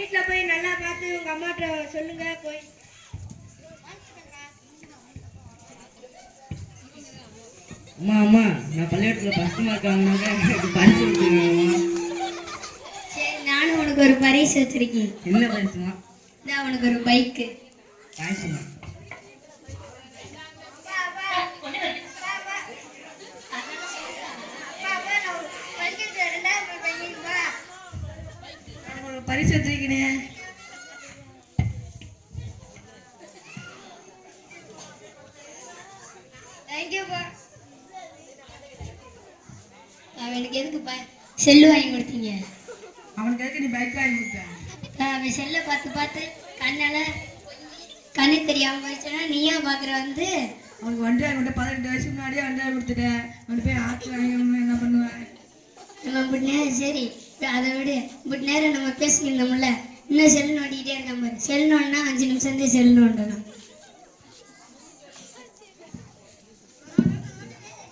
வீட்டுல போய் நல்லா பார்த்து உங்க அம்மாட்ட சொல்லுங்க போய். அம்மா அம்மா நான் பள்ளிக்கூடத்துல ஃபர்ஸ்ட் மார்க் வாங்கினாக்க பரிசு வச்சிருக்கேன். சரி நானும் உனக்கு ஒரு பரிசு வச்சிருக்கேன். என்ன பரிசுமா? நான் உனக்கு ஒரு பைக்கு. தேங்க்ஸ்மா. பரிசு வச்சிருக்கேன். தேங்க்யூப்பா. அவனுக்கு எதுக்கு செல்லு வாங்கி கொடுத்தீங்க? அவனுக்கு எதுக்கு நீ பைக் வாங்கி கொடுத்த? அவன் செல்லை பார்த்து பார்த்து கண்ணு தெரியாம போயிடுச்சுன்னா நீயா பாக்குற வந்து. அவனுக்கு வண்டி வாங்கி கொடுத்த 18 வயசுக்கு முன்னாடியே வண்டி வாங்கி கொடுத்துட்டேன். அவன் போய் ஆட்சி வாங்கி என்ன பண்ணுவேன்? நம்ம இப்படி நேரம் சரி அதை விடு. இப்படி நேரம் நம்ம பேசிக்கிட்டோம்ல, இன்னும் செல் நோண்டிக்கிட்டே இருக்க மாதிரி. செல் நோண்டா 5 நிமிஷம் தான் செல் நோண்டணும்.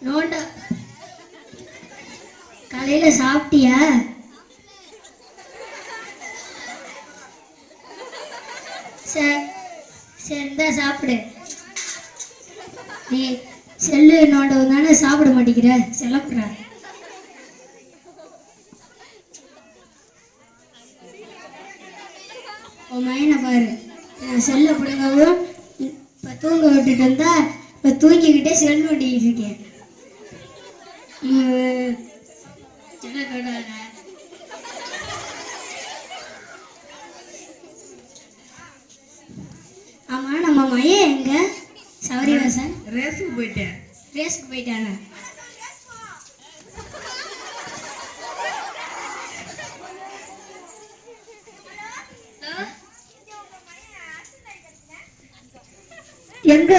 நோண்டா காலையில சாப்பிட்டியா? சரி இந்தா சாப்பிடு. நீ செல்லு நோண்டவும் தானே சாப்பிட மாட்டேங்கிற, செலப்புற. உன் மைனை பாரு, செல்லை பிடுங்கவும் இப்போ தூங்க விட்டுட்டு வந்தா இப்போ தூங்கிக்கிட்டே செல் ஓட்டிக்கிட்டு இருக்கேன். ஆமா நம்ம மையன் எங்க? சவரிவாசன் ரேஸுக்கு போயிட்டேன். ரேஸுக்கு போயிட்டானே. எங்க?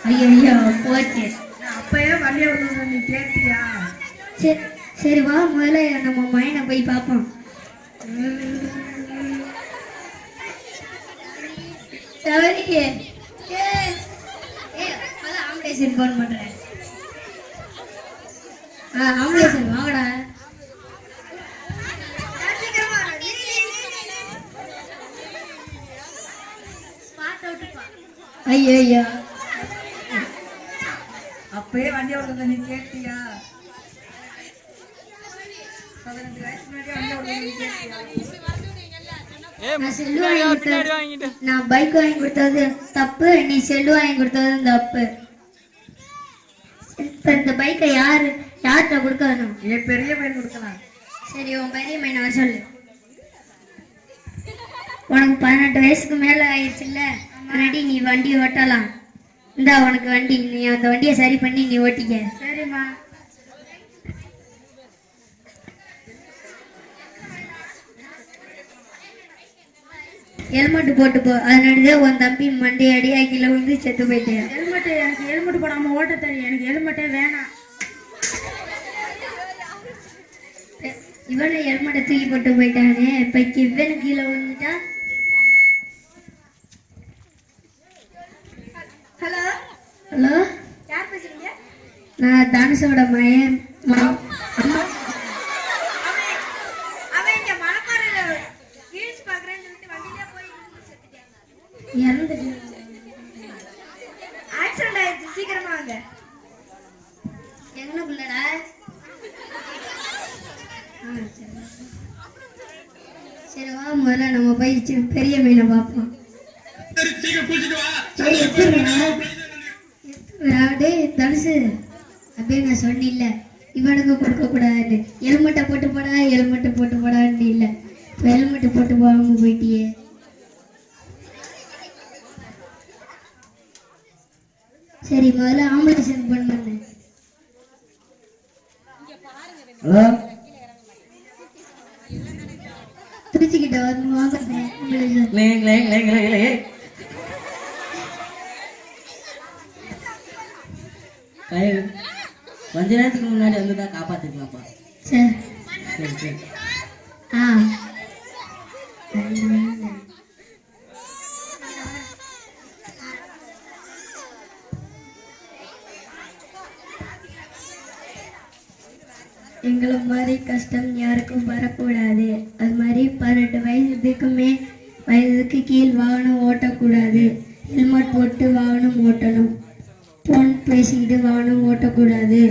ஐயோ போச்சு. அப்பயே வண்டியை விட்டு நீ கேட்டியா? சரி வா முதல்ல நம்ம மையனை போய் பார்ப்போம். சவரி ஆம்புலேஷன் போன் பண்றேன். ஆம்புலேஷன் வாங்கடா. ஐயோ அப்பயே வண்டியை விட்டு நீ கேட்டியா? 18 வயசுக்கு முன்னாடியே வண்டியை விட்டு கேட்டியா? நான் பைக் வாங்கி கொடுத்தது தப்பு, நீ செல்லு வாங்கி கொடுத்தது தப்பு. இப்ப இந்த பைக்கை யார்கிட்ட கொடுக்கணும்? என் பெரிய பையன் கொடுக்கலாம். சரி உன் பெரிய பையனை வர சொல்லு. உனக்கு 18 வயசுக்கு மேல ஆயிடுச்சுல்ல, முன்னாடி நீ வண்டி ஓட்டலாம். இந்தா உனக்கு வண்டி, நீ அந்த வண்டியை சரி பண்ணி நீ ஓட்டிக்க. சரிம்மா. ஹெல்மெட் போட்டு போ, அதனாலதான் உன் தம்பி மண்டையடி கீழே விழுந்து செத்து போயிட்டேன். எனக்கு ஹெல்மெட் போடாம ஓட்ட தெரியும். எனக்கு ஹெல்மெட்டே வேணாம். இவனை ஹெல்மெட்டை தூக்கி போட்டு போயிட்டானே, இப்ப இவனு கீழே விழுந்துட்டா. ஹலோ ஹலோ யார் பேசுறீங்க? நான் தனுஷோட மயன். சீக்கிரமா வாங்க. எங்க பிள்ளடா? சரி வா முதல்ல நம்ம போய் பெரிய மீனை பார்ப்போம். தனுசு அப்படியே நான் சொன்னில்ல இவனுக்கு கொடுக்க கூடாதுன்னு. ஹெல்மெட்டை போட்டு போடா, ஹெல்மெட்டை போட்டு போடான்னு இல்லை. இப்போ ஹெல்மெட்டை போட்டு போகாம போயிட்டியே. சரி முதல்ல ஆம்புலேஷன் போன் பண்ணு. ஹலோ திருச்சிக்கிட்ட வந்து வாங்க. கொஞ்ச நேரத்துக்கு முன்னாடி வந்துதான் காப்பாத்திக்கலாம்ப்பா. சரி சரி சரி. எங்களை மாதிரி கஷ்டம் யாருக்கும் வரக்கூடாது. அது மாதிரி 18 வயதுக்கு கீழ் வாகனம் ஓட்டக்கூடாது. ஹெல்மெட் போட்டு வாகனம் ஓட்டணும். போன் பேசிக்கிட்டு வாகனம் ஓட்டக்கூடாது.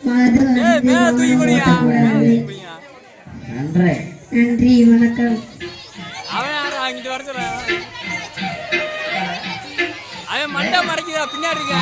மது அருந்து வாகனம் ஓட்டக்கூடாது. நன்றி, வணக்கம். அவன் மண்டை மறைக்குதா பின்னாடி இருக்க